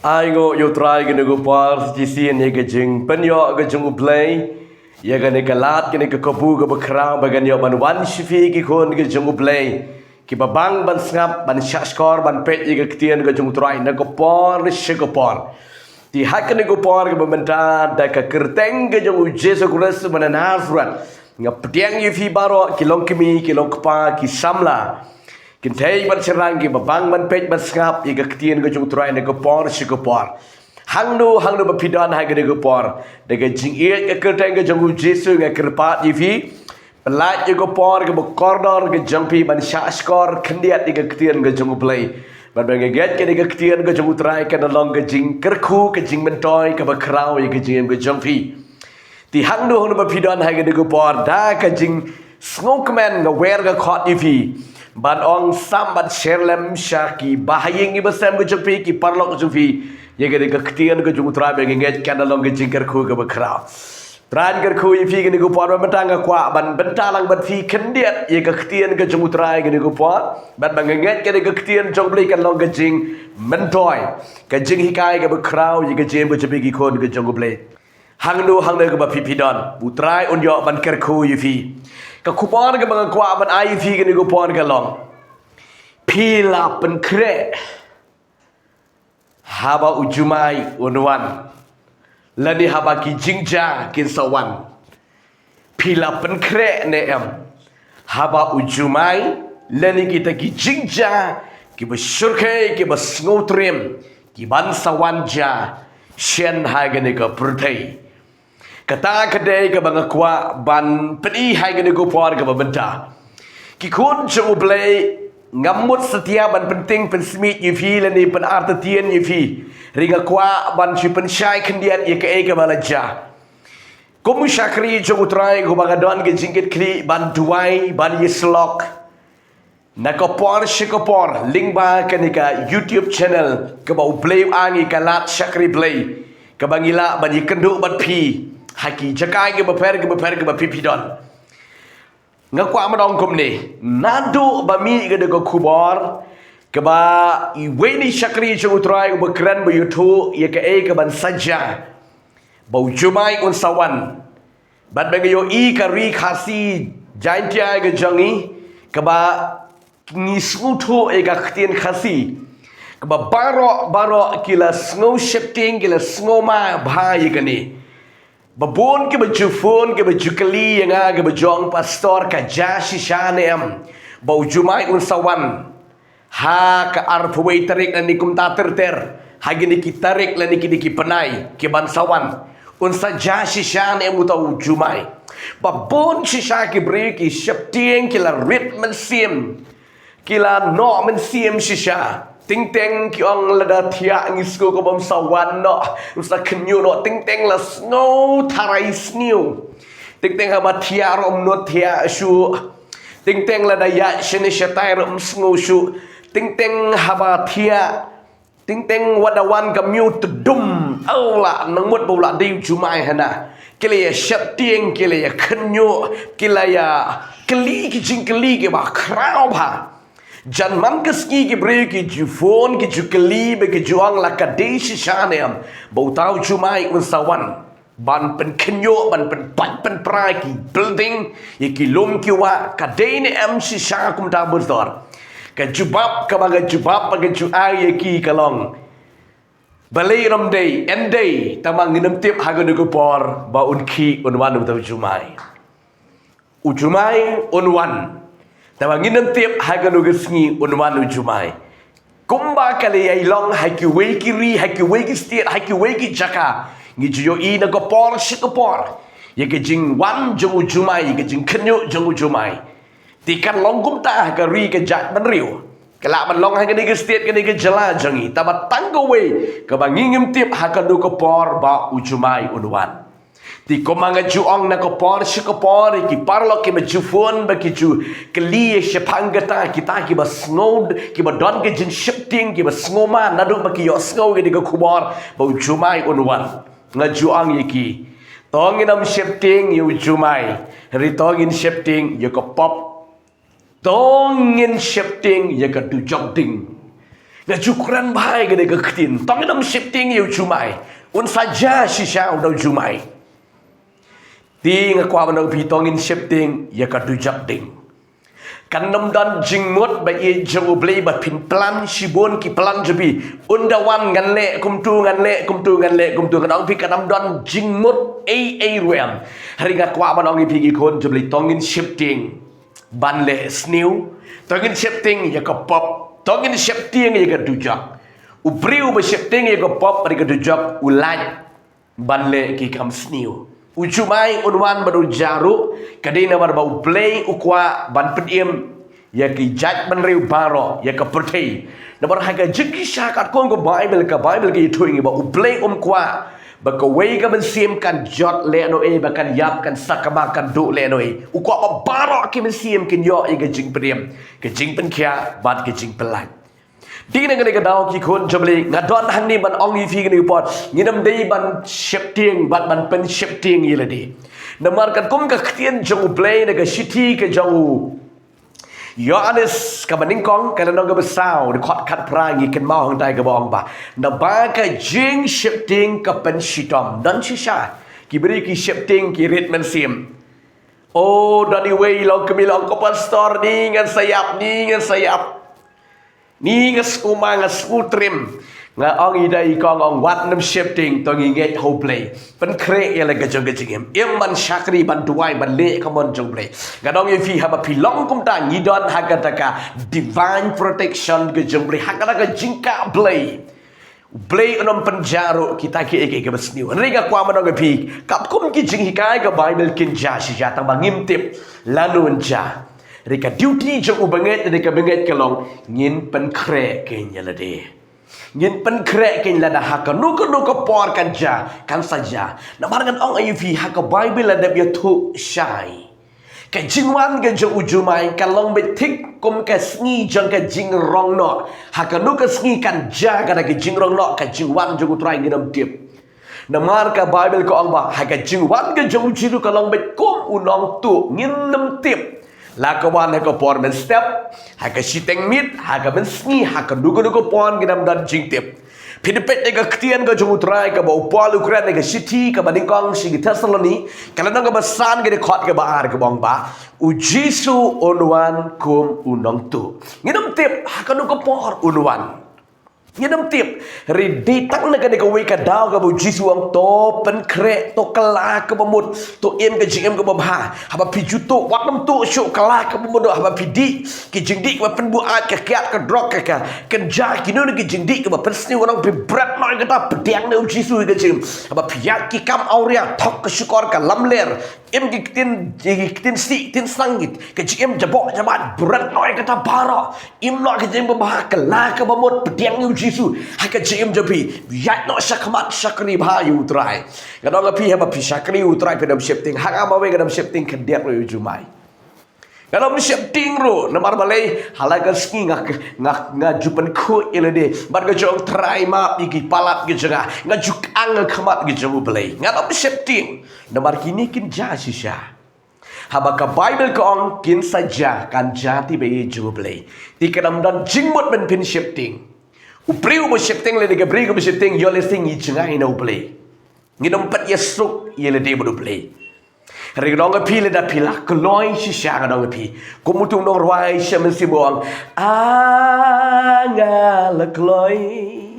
Aigo yo try gonna go par GC ni ke jing penyo ke jung play ya gane ke lat gane ke kobu ke bekrang bagan yo ban wan shifi ki kon ke jung play ki babang ban snap ban shot score ban pet ye ke tien ke jung try na ko por shi ko por ti hak ne ko por ke bementa da ke kerteng ke jung Jesus Christ ban Nazareth ngap tiang ye fi baro ki long kimi ki long pa ki samla Kintai ban serang ki babang ban pej ban skap iga ketien go jung try ne go por si go por hangno ba pidan ha ge go por de ge jing e ke kerteng ge jung Jesu ge kerpat yifi pelat ye go por ge bo corner ge jumpi ban shot score kendiat iga ketien ge jung play ban ban ge get ge ketien ge jung try ke along ge jing kerku ke jing mentoy ke ba krau ye ge jing ge jumpi ti hangno ba pidan ha ge go por da ke jing smokeman ge wer ge khot yifi Ban ong sam ban sherlem shaki bahaying iba sam ke jupi ki parlok jupi ye ge ke ktian ke jung tra be nge kan along ke jingker khu ke bakra tran ker khu ifi ge go por ban tang kwa ban bentalang ban fi kendiat ye ke ktian ke jung tra ge go por ban ban nge ke ktian jong bli kan long ke jing mentoy ke jing hikai ke bakra ye ke jem ke jupi ki khon ke jong bli hangnu hangne ke ba pi don utrai on yo ban ker khu ifi ka kupon ke bang kwa ban ai fi ke ni kupon ke long pila pen kre haba ujumai unwan lani haba ki jingja kin sawan pila pen kre ne em haba ujumai lani kita ki jingja ki besurke ki besngotrim ki ban sawan ja shen ha ke ni ka purthai Kata kedai ke bang kwa ban pedi hai ke go por ke benta. Ki kun jung blay ngamut setia ban penting pen smit yifi lani pen artetien yifi. Ringa kwa ban si pen syai kendiat ye ke balaja. Komu syakri jung utrai go bang don ke jingkit kli ban duai ban yislok. Na ko por shi ko por link ba ke ni ka YouTube channel ke bau play angi kalat syakri play. Ke bangila ban yikenduk ban pi. Haki jakai ke bapi don ngakwa madong kum ni nadu bami ke de kubor ke ba iweni syakri chutrai ke keren bu YouTube ye ke ban saja bau jumai un sawan bat bang yo kari khasi jantia ke jangi ke ba ngismutu ga ktien khasi ke ba baro kila snow shifting kila snow ma bhai ke ni Babon ke baju phone ke baju keli yang ke baju pastor ke jasi shanem bau jumai un sawan ha ke arpway tarik dan nikum ta terter hagi ni tarik lan ni penai ke ban sawan un sa jasi shanem utau jumai babon shisha ke break ki shaptieng kila ritmen sim kila no men sim shisha Ting teng ki ong lada thia ngisko ko bom sawan no usa kenyu no ting teng la snow tharai snew ting teng haba thia rom no thia shu ting teng lada ya shene shatai rom snow shu ting teng haba thia ting teng wadawan ka mute dum aula nang mut bola di jumai hana kile ya shat tieng kile ya kenyu kile ya keli ki jing keli ke ba krao ba Jan man keski ki bre ki jufon ki jukeli be ki juang la kadeshi shanem bautau jumai un sawan ban pen kenyo ban pen pat pen prai ki building ye ki lom ki wa kadene am shi sha kum ta burdor ka jubab ka baga jubab baga ju ai ki kalong balai rom day end day tamang nginem tip haga de por ba un ki un wan utau jumai ujumai un wan Tawa nginem tip haga no gesngi unwan ujumai. Kumba kali ai long haki weki ri haki weki state haki weki jaka. Ngi jo ina go por shikopor. Ye ke jing wan jong ujumai ye ke jing kenyo jong ujumai. Tikan long kumta haga ri ke jat ban riu. Kala ban long haga ni ke state ke ni ke jala jangi. Taba tanggo we ke bangingim tip haga no go por ba ujumai unwan. Ti komanga juong na kopor shikopor ki parlo ki majufon ba ki ju kli shepangata kita ki ba snow ki ba don ke jin shifting ki ba snowma nadu ba ki yo snow ke diga kubor ba jumai unwan nga juong yiki tongin am shifting yu jumai ritongin shifting yu ko pop tongin shifting yu ka du jogding Ngajukuran bahai gede ke ketin. Tong nam shifting yu jumai. Un saja sisa udau jumai. Ting aku abang pitongin shifting ya kadujak ding. Kan nam dan jingmut ba ye jauh blay ba pin plan sibon ki plan jebi. Undawan ngan le kumtu ngan le kumtu ngan le kumtu kan ong pi kan nam dan jingmut a ruam. Hari ngaku abang ong pi kon jebli tongin shifting. Ban le snew. Tongin shifting ya ka pop. Tongin shifting ya ka dujak. Ubriu ba shifting ya ka pop ba ka dujak ulaj. Ban le ki kam snew. Ujumai unwan baru jaru kadina bar bau play ukwa ban pediem ya ki jaj ban riu baro ya ka pertai na bar haga jiki syakat kong ko bible ki tuing ba play kwa ba ka wei ka ban sim kan jot le no e ba kan yap kan sakama kan du le no e ukwa ba baro ki ban sim kin yo e ka jing pediem ka jing pen kya bat ka jing pelai Di negara kedau ki kun jomli ngadon hang ni ban ong ifi ni pot ngidam dei ban shifting ban pen shifting yeladi namar kan kum ka ktien jong play na ka city ka jong Yohanes ka baningkong ka nang ka besau de khot khat prangi ken mau hang dai ka bong ba na ba ka jing shifting ka pen shitom dan shisha ki beri ki shifting ki ritmen sim oh dari way long kemilong ko pastor ni ngan sayap Ni ngas kuma ngas trim nga ong idai kong ong wat nam shifting to ngi ho play pen kre ele ga jong gem em ban shakri ban duai ban le kamon jong play ga dong ye fi haba pi long kum ta ngi don hagataka divine protection ga jong play hagataka jingka play onom penjaro kita ki eke ke besniu riga kwa manong ga pi kap kum ki jing hikai ga bible kin ja si ja tang bangim tip lalu ja Rika duty jong ubanget rika banget kalong ngin pen kre kenya lade. Ngin pen kre kenya lada haka nuka por kan ja kan saja. Na barangan ong ayufi haka Bible lada biya tu syai. Ka jingwan ka jong ujumai kalong betik kum ka sngi jong ka jing rong no. Haka nuka sngi kan ja kada ka jing rong no ka jingwan jong utrai nginam tip. Namar ka Bible ko ong ba haka jingwan ka jong ujiru kalong bet kum unong tu nginam tip. Lakawan haka por men step haka siteng mit haka men sngi haka dugo pon ginam dan jingtip pidipet ega ktian ga jong utrai ka bau pol ukran ega city ka baningkong sigi Thessaloni kala nang ga basan ga de khot ga baar ka bong ba ujisu onwan kum unong tu nginam tip haka dugo por unwan Ngidam tip Ridi tak na ka wika daw ka bu jisu ang to pen kre to kala ka bamut to em ka jing em ka babha haba piju to wakam to syo kala ka bamut haba pidi ki jing dik ba pen bu at ka kiat ka drok ka kan ja ki no ki jing dik ka ba pen sni orang bi brat noi ka ta pedang ne jisu ka jing haba piat ki kam auria thok ka syukor ka lamler em ki tin si tin sangit ka jing em jabok jabat brat noi ka ta bara im no ka jing babha kala ka bamut pedang ne Jisu haka jim japi yat no shakmat shakri bhayu utrai gadong api haba pi shakri utrai pedam shifting haka mawe gadam shifting kediak ro jumai gadam shifting ro namar balai halaga ski ngak jupan ko elede bar gajong trai ma igi palat gejanga ngajuk ang khamat gejamu balai gadam shifting namar kini kin ja sisha Habaka Bible ko ong kin saja kan jati be jublay ti kadam dan jingmot ben pin shifting Upriu bo shifting le de brigo bo shifting yo listing yi chinga ina uplay. Ngidom pat yesuk ye le de bo uplay. Rigdong pi le da pila kloi shi sha dong pi. Kumutung dong rwai shamen sibong. Anga la kloi.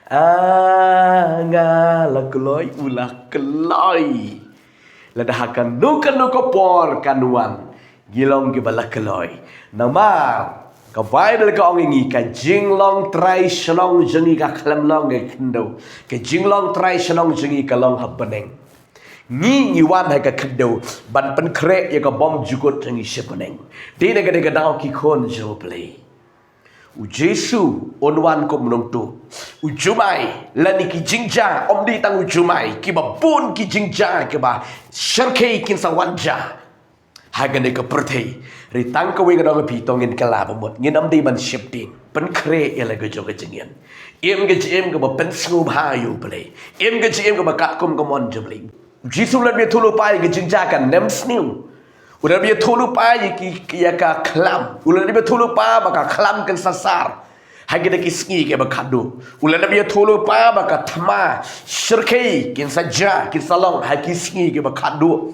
Anga la kloi ulah kloi. La da hakan nukan por kanuan. Gilong gibala kloi. Namar Ka Bible ka ong ingi ka jinglong try shalong jengi ka klam long ke kendo ka jinglong try shalong jengi ka long hapeneng ni iwan ha ka kendo ban pen kre ya ka bom jukut jengi shepeneng di ne ka dau ki kon jo play u Jesu onwan ko mnong tu u jumai lani ki jingja om di tang u jumai ki ba pun ki jingja ke ba sharke kin sa wanja Hagane ka perthei ritang ka winga dong pi tongin kala pamot nginam di ban shifting pen kre ele ga joga jengien em ga jem ga pen snu bhayu play em ga jem ga ka kum ga mon jemli jisu lan bi thulu pai ga jingja kan nem sniu udah bi thulu pai ki ya ka klam ulah bi thulu pa ba ka klam kan sasar Hagi daki sngi ke bakado. Ulan biya tholo pa baka thama shirkei kin saja kin salong hagi sngi ke bakado.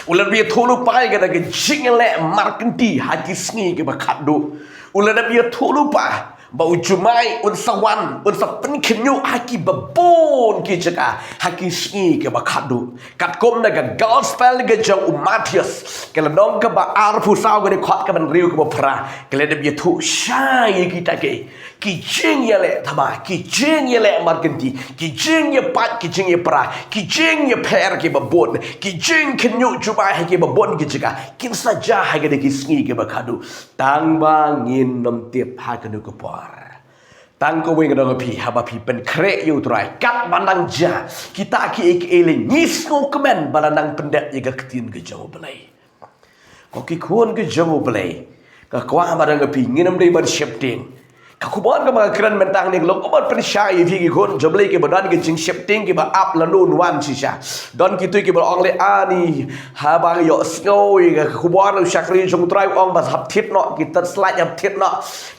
Ulan biya tholo pa ke daki jingle markenti hagi sngi ke bakado. Ulan biya tholo pa bau jumai un sawan un sapen kenyu haki babon ki jaka haki sngi ke bakado. Kat kom na ga gospel ga jang Matius ke nong ka ba ar pu sao ga de khot ka ban riu ka ba pra ke le de thu shai ki ta ke ki jing ya le thama ki jing ya le markenti ki jing ya pat ki jing ya pra ki jing ya per ke babon ki jing kenyu jumai haki babon ki jaka kin saja ha ga de ki sngi ke bakado tang ba ngin nom tiep ha ka nu ko Tang ko wing dong pi haba pi pen krek yu trai kat manang ja kita ki ek ele ngis ngo kemen balanang pendet ye ga ketin ke jauh belai ko ki khon ke jauh belai ka kwa barang pi nginam dei ban shifting ka kubon ka mga kran mentang ni lok obot pen sha ye ki khon jauh belai ke badan ke jing shifting ke ba up la nun wan si sha don ki tu ke ba ong le ani haba yo skoi ka kubon shakri jong trai ong ba hap thit no kita slide hap thit no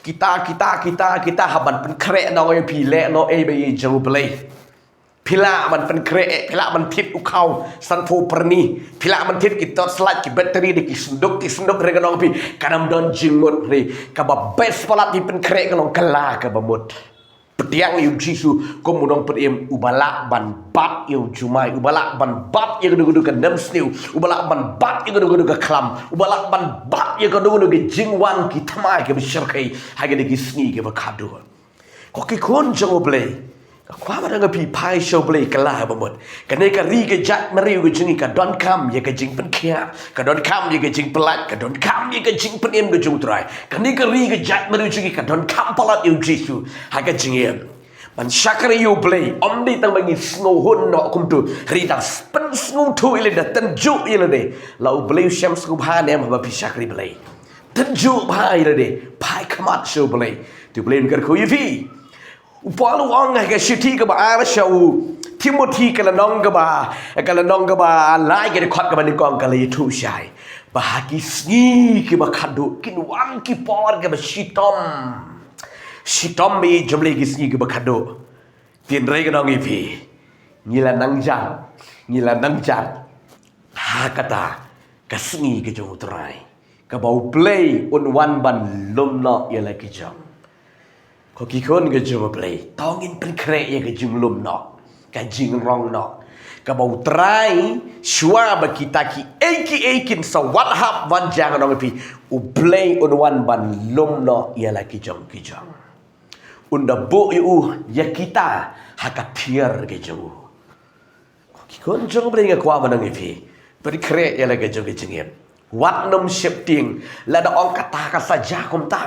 kita haban pen krek no e pi le no e be jauh belai pila man pen krek pila man thit u khau san pho perni pila man thit kita slide ki battery de ki sendok re ka no pi kanam don jingmut re ka ba best palat di pen krek ka no kala ka ba mut Petiang yu jisu ko munong pediem ubala ban bat yu jumai ubala ban bat yu gudu ka nem sniu ubala ban bat yu gudu ka klam ubala ban bat yu gudu ka jingwan ki thamai ke bishirkai hage de ki sni ke bakadu ko ki kon jong blei ka kwa ma dang pi pai show blei kala ba mot ka ne ka ri ke jat mari yu jingi ka don kam ye ka jing pen kia ka don kam ye ka jing pelat ka don kam ye ka jing pen em ka jung trai ka ne ka ri ke jat mari jingi ka don kam pelat yu jisu hage jingem man shakari yu blei om di tang bangi snow hun no kum tu ri dang pen snow tu ile da tan ju ile de lau blei sham sku bha ne ma pi shakari blei tan ju bha ile de pai khamat show blei tu blei kan ko yifi upalu ong ga shiti ka ba ara shau Timothy ka la nong ka ba lai ke khot ka ba ni kong ka le thu shai ba haki sni ki ba khadu kin wan ki por ka ba Shitom bi jumle ki sni ki ba khadu tin rei ka nong ipi ngila nang jan ha kata ka sni ki jong trai ka ba play on wan ban lum no ye la ki jong ko ki kon ke jong play tongin pen kre ye ke jing lum no ka jing rong no ka ba trai shwa ba kita ki kin sa what hap van jang no pi u play on wan ban lum no ye la ki jong unda bo yu ya kita hakatier ke jong ko ki kon jong play ke kwa ba nang pi pen kre ye la ke jong Wat nom siap ting la da ong kata ka saja kom ta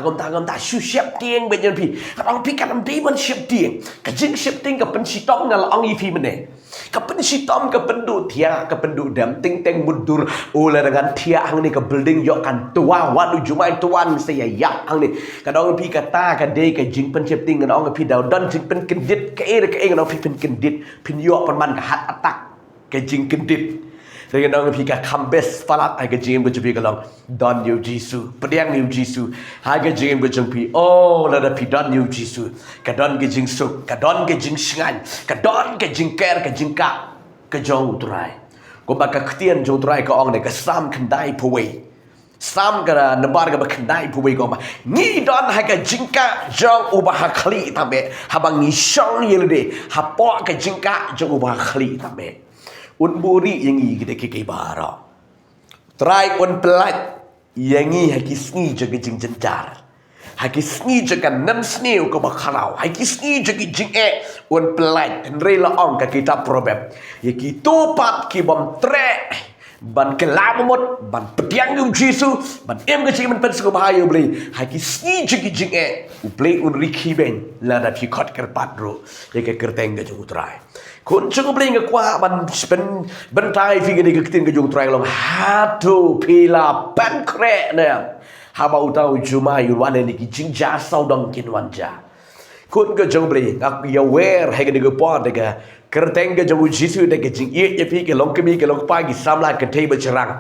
shu siap ting be jen pi ka ong pi ka nam di man siap ting ka jing siap ting ka pen si tom na la ong i pi mene ka pen si tom ka pen du tia ka pen du dam ting teng mundur o la dengan tia hang ni ka building yo kan tua wat u jumai tuan se ya yak hang ni ka dong pi ka ta ka de ka jing pen siap ting ka ong pi daw don jing pen kendit ka e ka ong pi pen kendit pin yo pen man ka hat atak ka jing kendit Saya nak pergi ke kambes palat agak jeng berjumpa kalau don yu jisu pedang yu jisu agak jeng berjumpa oh lada pi don yu jisu kadon ke jeng suk kadon ke jeng singan kadon ke jeng ker ke jeng ka ke jong utrai ko baka ketian jong utrai ko ong ne ke sam kendai puwe sam gara nebar ga kendai puwe ko ma ni don haga jeng ka jong ubah khali tambe habang ni shong yelde hapo ke jeng ka jong ubah khali tambe un buri yang i kita ke bara try un pelat yang i haki sni jaga jing jentar haki sni jaga nam sni ko bakharau haki sni jaga jing un pelat rela ong ka kita problem ye ki topat ki bom tre ban kelamot ban petiang yu jisu ban em ga jing man pen ko bahayo beli haki sni jaga jing u play un riki ben la da pi khot ker patro ye ke kerteng ga jung try kun chung bling ke kwa ban pen bentai fi ke ketin ke jung trai long hatu pila ban kre ne ha ba utau juma yu wan ni ki jing ja sau dong kin wan ja kun ke jung bling ak ya wer he ke de po de ke kerteng ke jung jisu de ke jing ye fi ke long ke mi ke long pa ki sam la ke te ba charang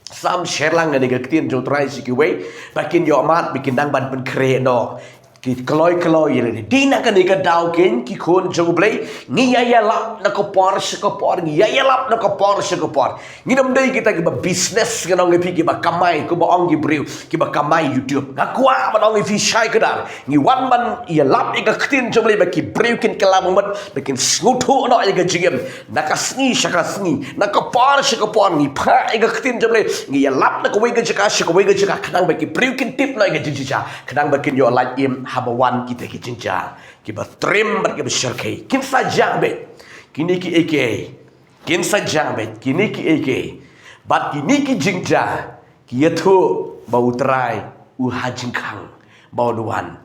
sam sherlang ne ke ketin jung trai si ki we bakin yo mat bikin dang ban pen kre no ki keloi le di nak ni ka dau ken ki khon jong blai ngi ya lap na ko por ngi ya lap na ko por ngi dam dei kita ki ba business ka nong pi ki ba kamai ko ba ong ki briu ki ba kamai YouTube nga kwa ba ong fi shai ka dar ngi wan man ya lap i ka ktin jong blai ba ki briu kin kalam mat ba kin snuthu no i ka jigem na ka sngi shaka sngi na ko por ngi pha i ka ktin jong blai ngi ya lap na ko wei ka jaka kadang ba ki briu kin tip no i ka jija kadang ba kin yo like im habawan kita ki jinja ki ba trim ba ki bersyarkai kin saja bet kini ki aka kin saja bet kini ki aka bat kini ki jinja ki yathu bau trai u hajing khang bau duan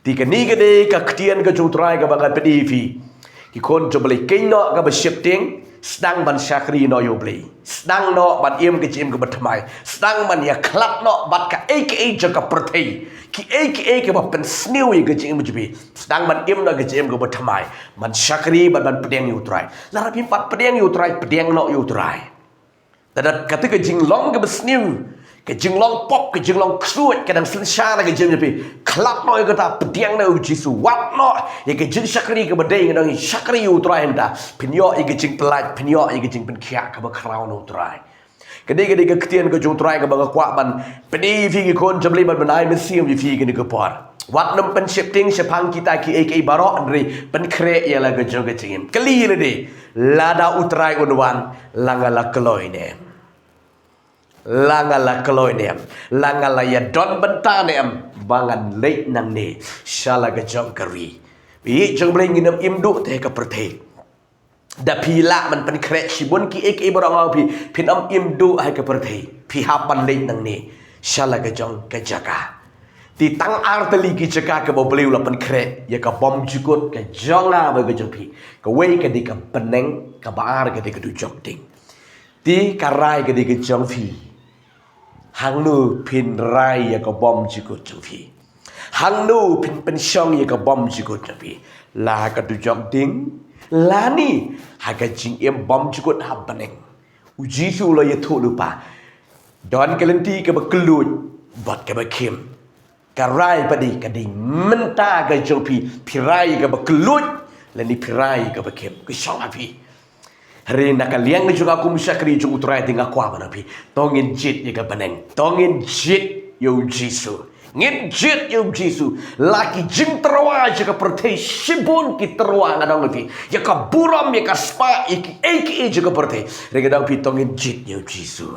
ti ka ni ka de ka ktian ka chu trai ka ba ka pedi fi ki kon jo beli keino ka ba ship ting sedang ban syakri no yo beli sedang no ban im ke jim ke bertemai sedang ban ya klap no bat ka aka jaga pertai ki aka ba pen sniu ke jim jibi sedang ban im no ke jim ke bertemai ban syakri ban pedeng yu trai lara pim pat pedeng yu trai pedeng no yu trai tadat kata ke jing long ke besniu ke jing long pop ke jing long kruat kadang sensha ke jim jibi klap no ke ta pedeng no jisu wat no ya ke jing syakri ke bedeng no syakri yu trai enda pinyo ke jing pelaj pinyo ke jing pen kyak ke ba crown no trai kedi ke ketian ke jung trai ke ba kwa ban pedi fi ke kon jabli ban banai mesium fi ke ni ke por wat nam pen shifting sepang kita ki aka baro andri pen kre ya la ke jung ke jing keli le de lada utrai unwan langala keloi ne langala keloi ne langala ya don benta ne bangan leit nang ne shala ke jong kari bi jong bleng nginam imdu te ke perte da pila man pen krek sibun ki ek ibrang pi pinam imdu hai ke perthei pi hapan leit nang ni shala ke jong ke jaka ti tang arteli ki jaka ke bobliu la pen krek ya ka bom jukut ke jonga ba ke jopi ke wei ke di ka peneng ka baar ke di ke du jok ting ti karai ke di ke jong fi hang nu pin rai ya ka bom jukut jopi hang nu pin syong ya ka bom jukut jopi la ka du jok ting lani haga jing em bom jukut habaneng uji su lo ya thu lupa don kalenti ke baklut bot ke bakim karai padi kading menta ke jopi pirai ke baklut lani pirai ke bakim ke syong api hari nak liang ni juga aku musyakri jung utrai tinggal kwa banapi tongin jit ya ke baneng tongin jit yo jisu ngin jit yo jisu laki jing terwa jika pertai sibun ki terwa ngadang lepi ya ka buram ya ka spa iki jika pertai regadang pi tongin jit yo jisu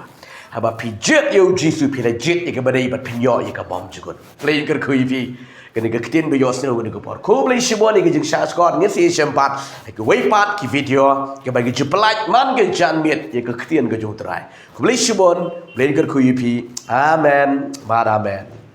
haba pi jit yo jisu pi la jit ya ka badai bat pinyo ya ka bom jukut play ker kui pi kene ke ketin be yosne ngene ke por ko play sibun ni jing sha skor ngin si sempat ke wei pat ki video ke bagi jepelaj man ke jan miet ya ke ketin ke jung trai ko play sibun play ker kui pi amen amen